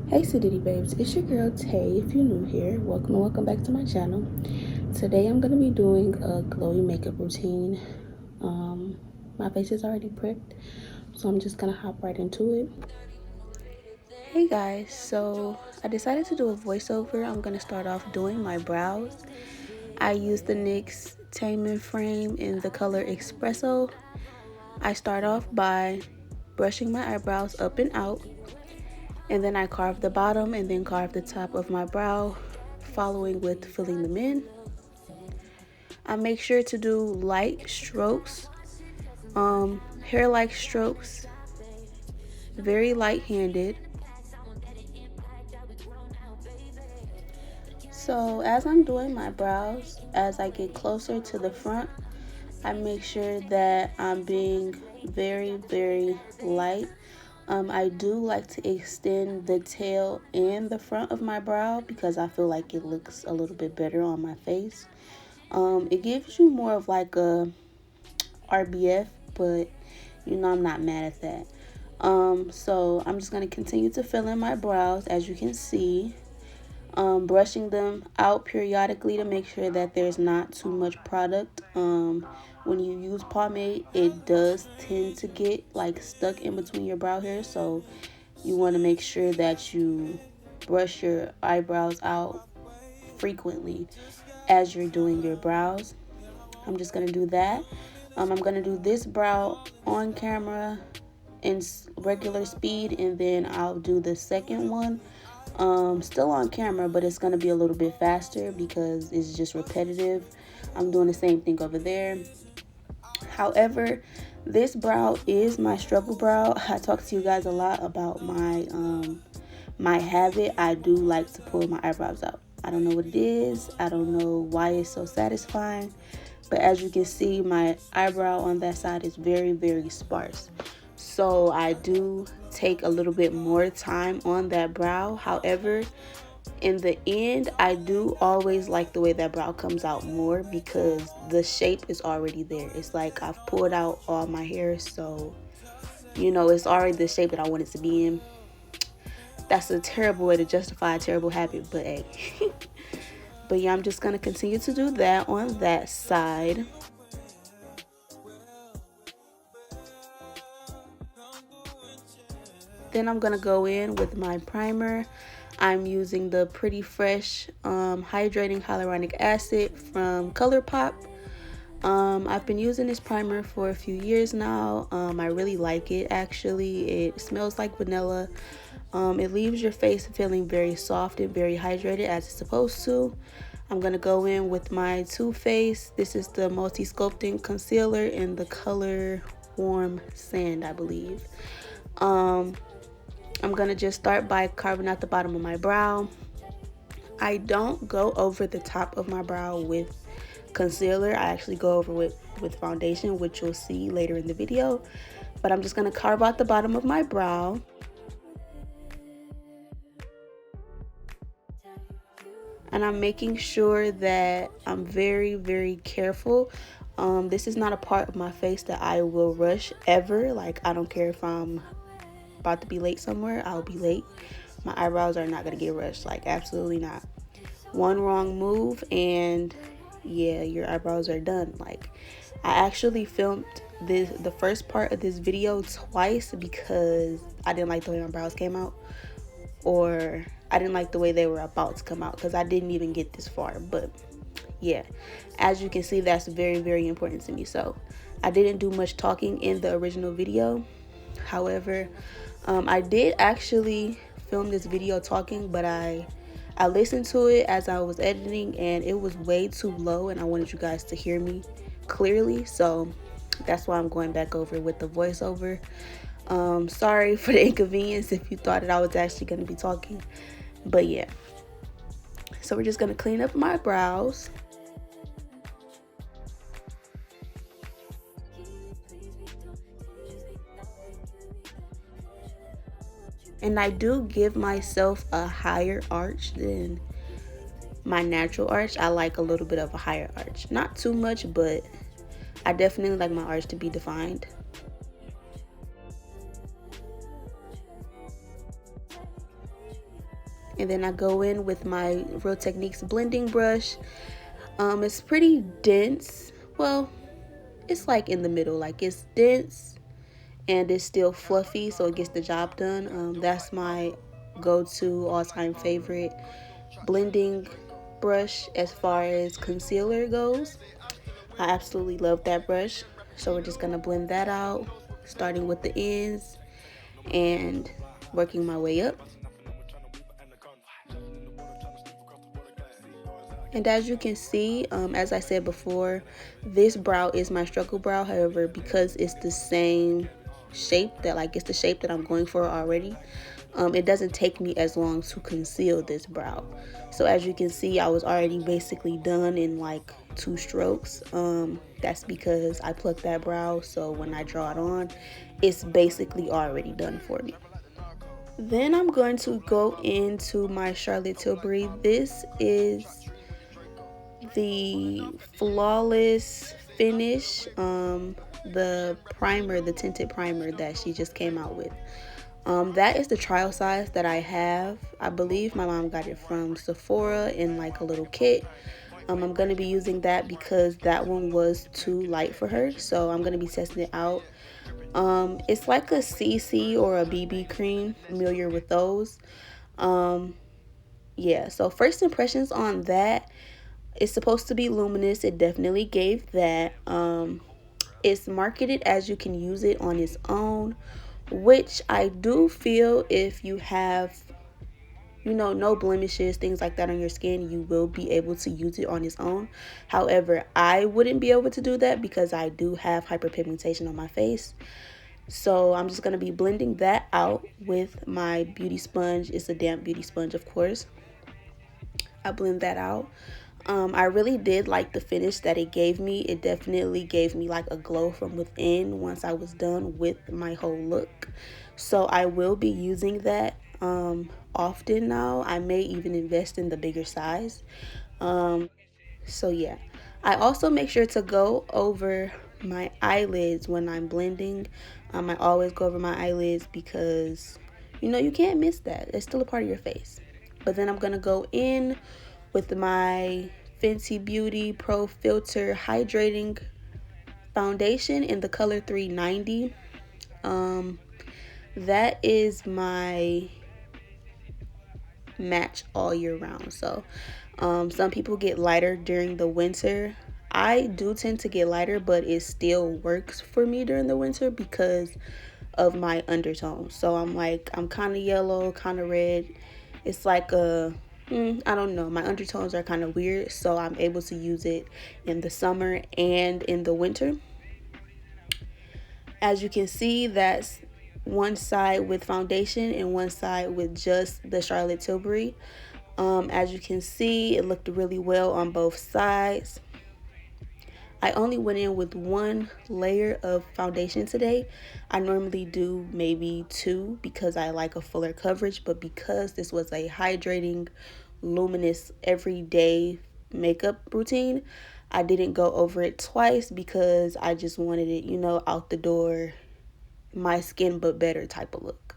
Hey City babes, it's your girl Tay. If you're new here, welcome back to my channel. Today I'm going to be doing a glowy makeup routine. My face is already prepped, so I'm just going to hop right into it. Hey guys, so I decided to do a voiceover. I'm going to start off doing my brows. I used the NYX Tame frame in the color Expresso. I start off by brushing my eyebrows up and out. And then I carve the bottom and then carve the top of my brow, following with filling them in. I make sure to do light strokes, hair-like strokes, very light-handed. So as I'm doing my brows, as I get closer to the front, I make sure that I'm being very light. I do like to extend the tail and the front of my brow because I feel like it looks a little bit better on my face. It gives you more of like a RBF, but you know I'm not mad at that. So I'm just going to continue to fill in my brows, as you can see. Brushing them out periodically to make sure that there's not too much product. When you use pomade, it does tend to get like stuck in between your brow hairs, so you want to make sure that you brush your eyebrows out frequently as you're doing your brows. I'm just going to do that. I'm going to do this brow on camera in regular speed, and then I'll do the second one still on camera, but it's going to be a little bit faster because it's just repetitive. I'm doing the same thing over there. However, this brow is my struggle brow. I talk to you guys a lot about my habit. I do like to pull my eyebrows out. I don't know what it is. I don't know why it's so satisfying, but as you can see, my eyebrow on that side is very sparse. So I do take a little bit more time on that brow. However, in the end, I do always like the way that brow comes out more because the shape is already there. It's like I've pulled out all my hair, so you know it's already the shape that I want it to be in. That's a terrible way to justify a terrible habit, but hey. But yeah, I'm just going to continue to do that on that side. Then I'm going to go in with my primer. I'm using the Pretty Fresh Hydrating Hyaluronic Acid from ColourPop. I've been using this primer for a few years now. I really like it actually. It smells like vanilla. It leaves your face feeling very soft and very hydrated as it's supposed to. I'm going to go in with my Too Faced. This is the Multi Sculpting Concealer in the color Warm Sand, I believe. I'm going to just start by carving out the bottom of my brow. I don't go over the top of my brow with concealer. I actually go over with foundation, which you'll see later in the video. But I'm just going to carve out the bottom of my brow. And I'm making sure that I'm very careful. This is not a part of my face that I will rush ever. Like, I don't care if I'm about to be late somewhere, I'll be late. My eyebrows are not going to get rushed. Like, absolutely not. One wrong move and yeah, your eyebrows are done. Like, I actually filmed the first part of this video twice because I didn't like the way my brows came out, or I didn't like the way they were about to come out because I didn't even get this far. But yeah, as you can see, that's very important to me. So I didn't do much talking in the original video. However, I did actually film this video talking, but I listened to it as I was editing and it was way too low and I wanted you guys to hear me clearly. So that's why I'm going back over with the voiceover. Sorry for the inconvenience if you thought that I was actually going to be talking, but yeah. So we're just going to clean up my brows. And I do give myself a higher arch than my natural arch. I like a little bit of a higher arch. Not too much, but I definitely like my arch to be defined. And then I go in with my Real Techniques blending brush. It's pretty dense. Well, it's like in the middle, like it's dense and it's still fluffy, so it gets the job done. That's my go-to all-time favorite blending brush as far as concealer goes. I absolutely love that brush. So we're just gonna blend that out, starting with the ends and working my way up. And as you can see, as I said before, this brow is my struggle brow. However, because it's the same shape, that like it's the shape that I'm going for already, it doesn't take me as long to conceal this brow. So as you can see, I was already basically done in like 2 strokes. That's because I plucked that brow, so when I draw it on, it's basically already done for me. Then I'm going to go into my Charlotte Tilbury. This is the Flawless Finish, the primer, the tinted primer that she just came out with. That is the trial size that I have. I believe my mom got it from Sephora in like a little kit. I'm going to be using that because that one was too light for her, so I'm going to be testing it out. It's like a CC or a BB cream, familiar with those. Yeah, so first impressions on that, it's supposed to be luminous. It definitely gave that. It's marketed as you can use it on its own, which I do feel if you have, you know, no blemishes, things like that on your skin, you will be able to use it on its own. However, I wouldn't be able to do that because I do have hyperpigmentation on my face. So I'm just going to be blending that out with my beauty sponge. It's a damp beauty sponge, of course. I blend that out. I really did like the finish that it gave me. It definitely gave me like a glow from within once I was done with my whole look. So I will be using that often now. I may even invest in the bigger size. So yeah, I also make sure to go over my eyelids when I'm blending. I always go over my eyelids because, you know, you can't miss that. It's still a part of your face. But then I'm going to go in with my Fenty Beauty Pro Filt'r Hydrating Foundation in the color 390. That is my match all year round. So some people get lighter during the winter. I do tend to get lighter, but it still works for me during the winter because of my undertone. So I'm kind of yellow, kind of red. It's like I don't know, my undertones are kind of weird, so I'm able to use it in the summer and in the winter. As you can see, that's one side with foundation and one side with just the Charlotte Tilbury. As you can see, it looked really well on both sides. I only went in with 1 layer of foundation today. I normally do maybe 2 because I like a fuller coverage, but because this was a hydrating, luminous, everyday makeup routine, I didn't go over it twice because I just wanted it, you know, out the door, my skin but better type of look.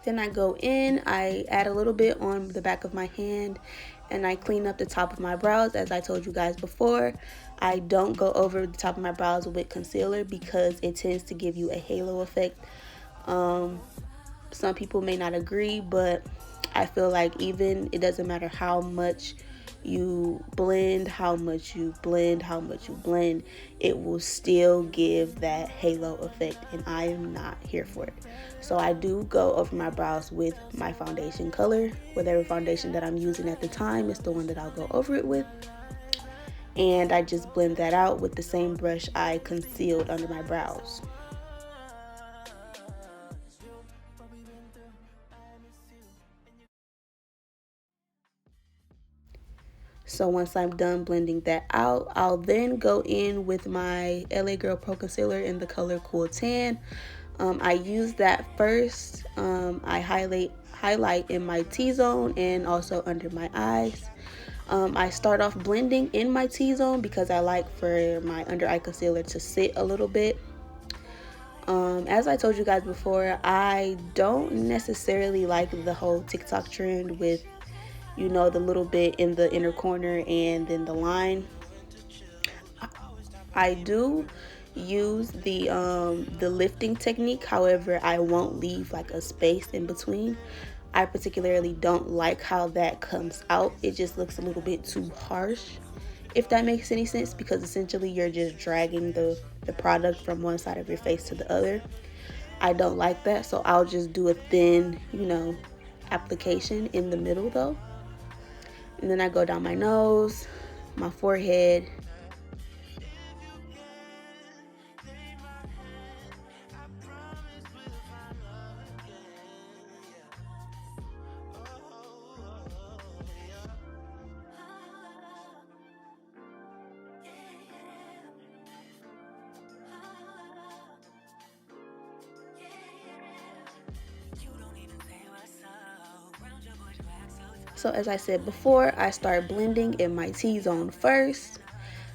Then I go in, I add a little bit on the back of my hand, and I clean up the top of my brows. As I told you guys before, I don't go over the top of my brows with concealer because it tends to give you a halo effect. Some people may not agree, but I feel like even it doesn't matter how much you blend, how much you blend, it will still give that halo effect, and I am not here for it. So I do go over my brows with my foundation color. Whatever foundation that I'm using at the time is the one that I'll go over it with. And I just blend that out with the same brush I concealed under my brows. So once I'm done blending that out, I'll then go in with my LA Girl Pro Concealer in the color Cool Tan. I use that first. I highlight in my T-zone and also under my eyes. I start off blending in my T-zone because I like for my under eye concealer to sit a little bit. As I told you guys before, I don't necessarily like the whole TikTok trend with, you know, the little bit in the inner corner and then the line. I do use the lifting technique. However, I won't leave like a space in between. I particularly don't like how that comes out. It just looks a little bit too harsh, if that makes any sense, because essentially you're just dragging the product from one side of your face to the other. I don't like that, so I'll just do a thin, you know, application in the middle though. And then I go down my nose, my forehead. So as I said before, I start blending in my T-zone first.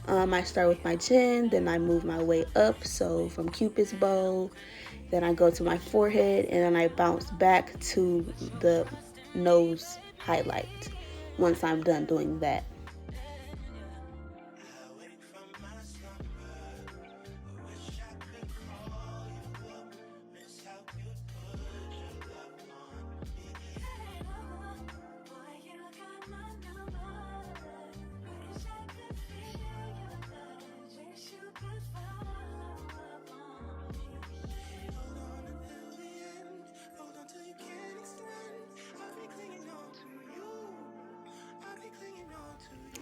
I start with my chin, then I move my way up. So from Cupid's bow, then I go to my forehead, and then I bounce back to the nose highlight once I'm done doing that.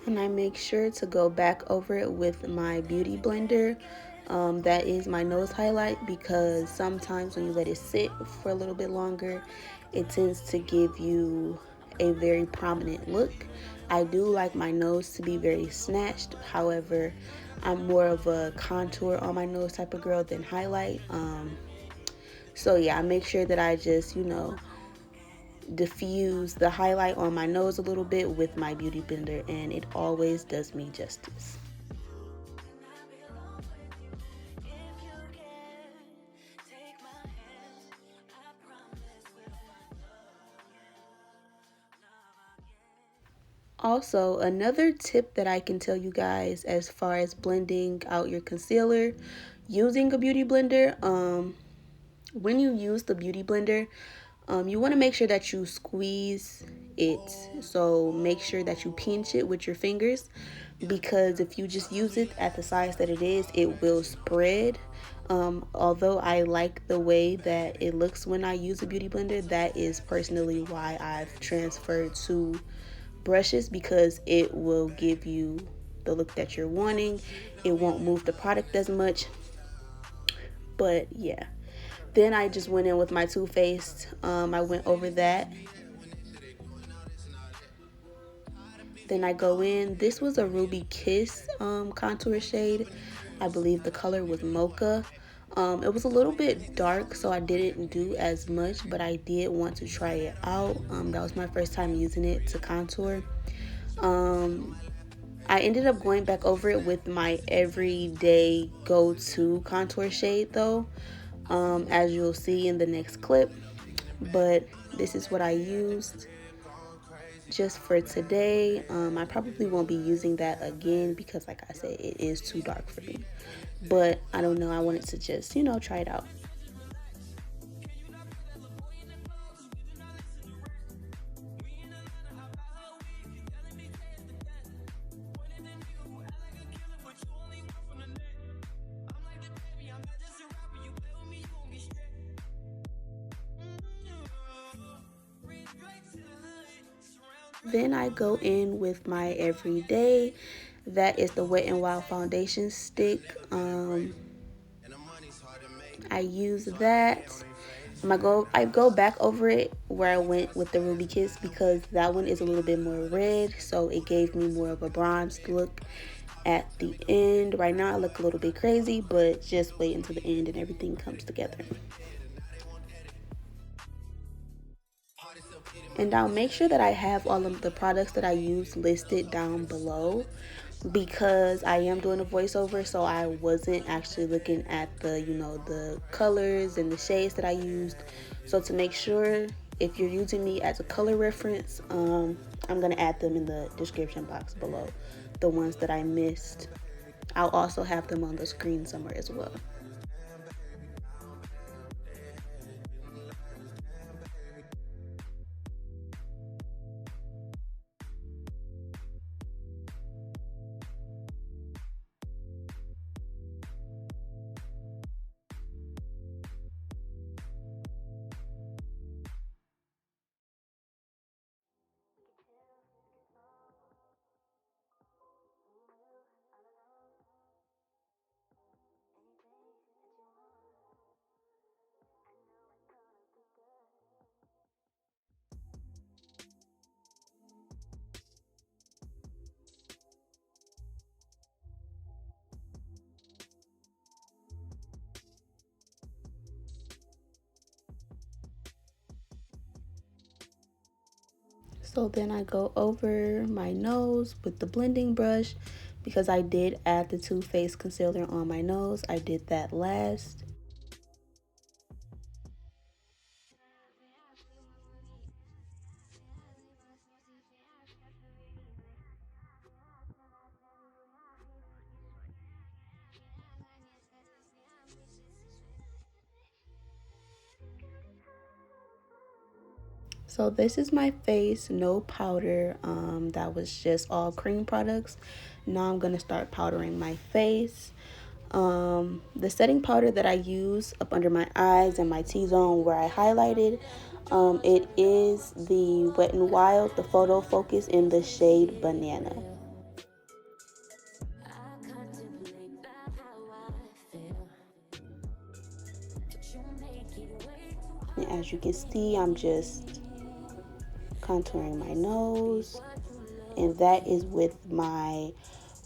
And I make sure to go back over it with my beauty blender. That is my nose highlight, because sometimes when you let it sit for a little bit longer, it tends to give you a very prominent look. I do like my nose to be very snatched. However, I'm more of a contour on my nose type of girl than highlight. So yeah, I make sure that I just, you know, diffuse the highlight on my nose a little bit with my beauty blender, and it always does me justice. Also, another tip that I can tell you guys as far as blending out your concealer using a beauty blender, when you use the beauty blender, you want to make sure that you squeeze it. So make sure that you pinch it with your fingers, because if you just use it at the size that it is, it will spread. Although I like the way that it looks when I use a beauty blender, that is personally why I've transferred to brushes, because it will give you the look that you're wanting. It won't move the product as much. But yeah, then I just went in with my Too Faced. I went over that. Then I go in. This was a Ruby Kiss contour shade. I believe the color was Mocha. It was a little bit dark, so I didn't do as much, but I did want to try it out. That was my first time using it to contour. I ended up going back over it with my everyday go-to contour shade though, as you'll see in the next clip. But this is what I used just for today. I probably won't be using that again because, like I said, it is too dark for me. But I don't know, I wanted to just, you know, try it out. Then I go in with my everyday. That is the Wet n Wild foundation stick. I use that. I go back over it where I went with the Ruby Kiss, because that one is a little bit more red, so it gave me more of a bronzed look. at the end. Right now I look a little bit crazy, but just wait until the end and everything comes together. And I'll make sure that I have all of the products that I use listed down below, because I am doing a voiceover, so I wasn't actually looking at the, the colors and the shades that I used. So to make sure, if you're using me as a color reference, I'm gonna add them in the description box below, the ones that I missed. I'll also have them on the screen somewhere as well. So then I go over my nose with the blending brush, because I did add the Too Faced concealer on my nose. I did that last. So this is my face, no powder. That was just all cream products. Now I'm gonna start powdering my face. The setting powder that I use up under my eyes and my T-zone where I highlighted, it is the Wet n Wild, the Photo Focus in the shade Banana. And as you can see, I'm just contouring my nose, and that is with my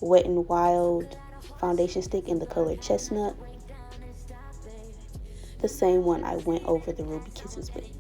Wet n Wild foundation stick in the color Chestnut, the same one I went over the Ruby Kisses with.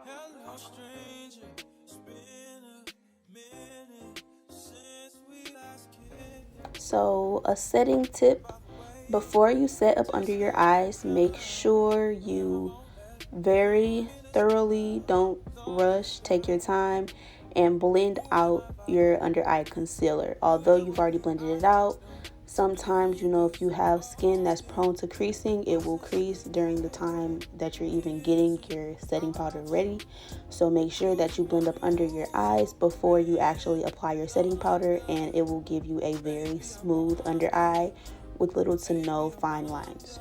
Hello, stranger. It's been a minute since we last kicked. So, a setting tip: before you set up under your eyes, make sure you very thoroughly, don't rush, take your time, and blend out your under eye concealer. Although you've already blended it out, sometimes, if you have skin that's prone to creasing, it will crease during the time that you're even getting your setting powder ready. So make sure that you blend up under your eyes before you actually apply your setting powder, and it will give you a very smooth under eye with little to no fine lines.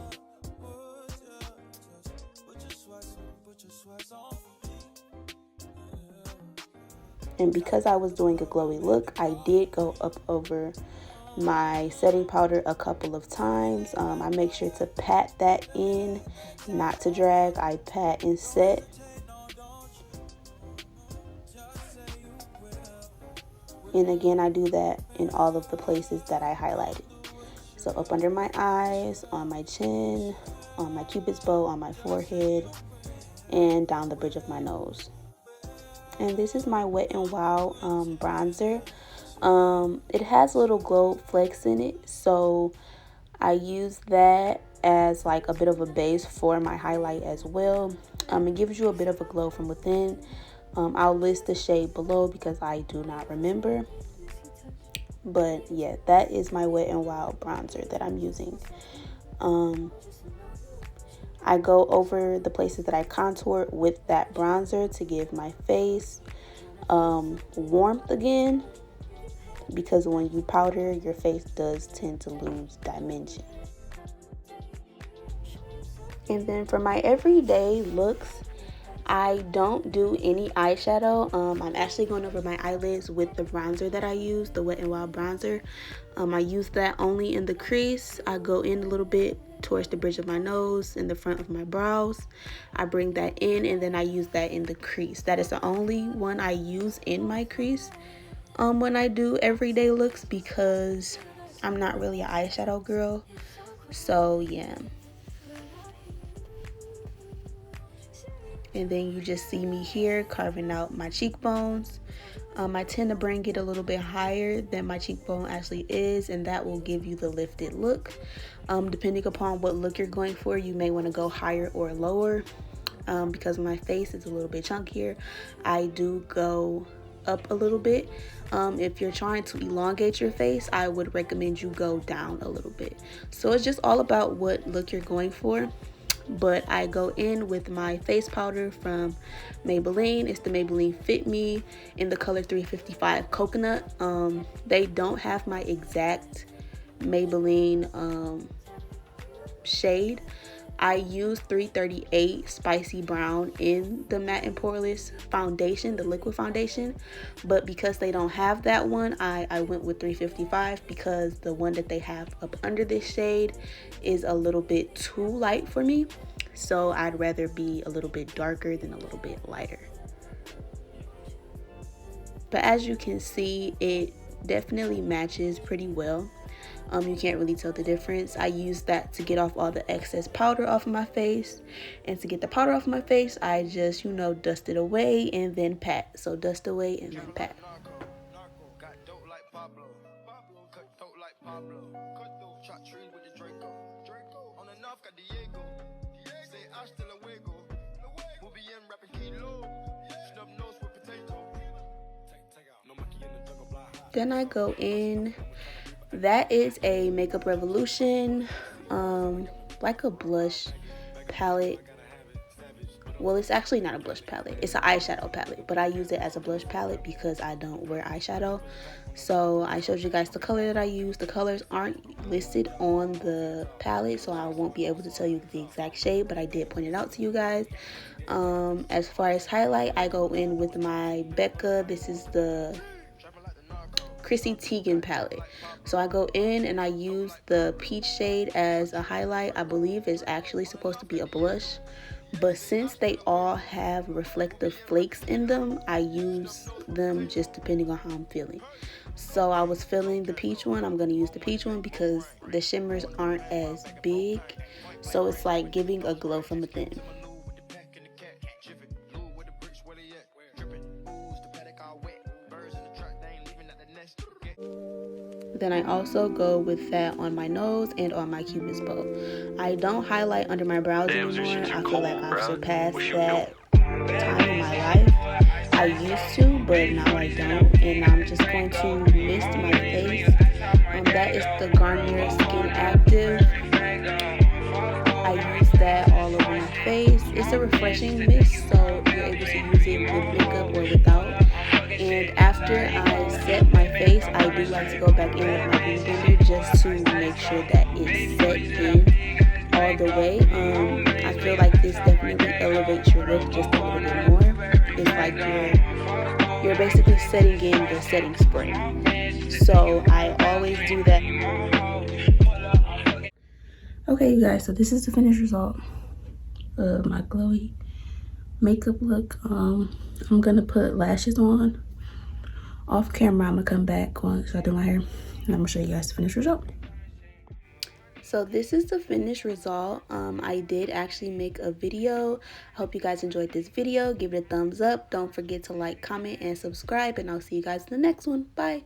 And because I was doing a glowy look, I did go up over my setting powder a couple of times. I make sure to pat that in, not to drag. I pat and set. And again, I do that in all of the places that I highlighted. So up under my eyes, on my chin, on my cupid's bow, on my forehead, and down the bridge of my nose. And this is my Wet n Wild bronzer. It has little gold flecks in it, so I use that as like a bit of a base for my highlight as well. It gives you a bit of a glow from within. I'll list the shade below because I do not remember. But yeah, that is my Wet n Wild bronzer that I'm using. I go over the places that I contour with that bronzer to give my face warmth again, because when you powder, your face does tend to lose dimension. And then for my everyday looks, I don't do any eyeshadow. I'm actually going over my eyelids with the bronzer that I use, the Wet n Wild bronzer. I use that only in the crease. I go in a little bit towards the bridge of my nose and the front of my brows. I bring that in, and then I use that in the crease. That is the only one I use in my crease when I do everyday looks, because I'm not really an eyeshadow girl. So yeah. And then you just see me here carving out my cheekbones. I tend to bring it a little bit higher than my cheekbone actually is, and that will give you the lifted look. Depending upon what look you're going for, you may want to go higher or lower. Because my face is a little bit chunkier, I do go up a little bit. If you're trying to elongate your face, I would recommend you go down a little bit. So it's just all about what look you're going for. But I go in with my face powder from Maybelline. It's the Maybelline Fit Me in the color 355 Coconut. They don't have my exact Maybelline shade. I use 338 Spicy Brown in the Matte and Poreless foundation, the liquid foundation. But because they don't have that one, I went with 355, because the one that they have up under this shade is a little bit too light for me. So I'd rather be a little bit darker than a little bit lighter. But as you can see, it definitely matches pretty well. You can't really tell the difference. I use that to get off all the excess powder off of my face. And to get the powder off my face, I just, dust it away and then pat. So dust away and then pat. Then I go in. That is a Makeup Revolution, like a blush palette. Well, it's actually not a blush palette. It's an eyeshadow palette, but I use it as a blush palette because I don't wear eyeshadow. So I showed you guys the color that I use. The colors aren't listed on the palette, so I won't be able to tell you the exact shade, but I did point it out to you guys. As far as highlight, I go in with my Becca. This is the Chrissy Teigen palette. So I go in and I use the peach shade as a highlight. I believe it's actually supposed to be a blush, but since they all have reflective flakes in them, I use them just depending on how I'm feeling. So I was feeling the peach one. I'm going to use the peach one because the shimmers aren't as big, so it's like giving a glow from within. Then I also go with that on my nose and on my cupid's bow. I don't highlight under my brows anymore. I feel like I've surpassed that time in my life. I used to, but now I don't. And I'm just going to mist my face. That is the Garnier Skin Active. I use that all over my face. It's a refreshing mist, so you're able to use it with makeup or without. And after I set my face, I do like to go back in with my beauty blender just to make sure that it's set in all the way. I feel like this definitely elevates your look just a little bit more. It's like you're basically setting in the setting spray. So I always do that. Okay, you guys, so this is the finished result of my glowy makeup look. I'm gonna put lashes on. Off camera, I'm gonna come back once I do my hair and I'm gonna show you guys the finished result. So this is the finished result. I did actually make a video. I hope you guys enjoyed this video. Give it a thumbs up. Don't forget to like, comment, and subscribe, and I'll see you guys in the next one. Bye.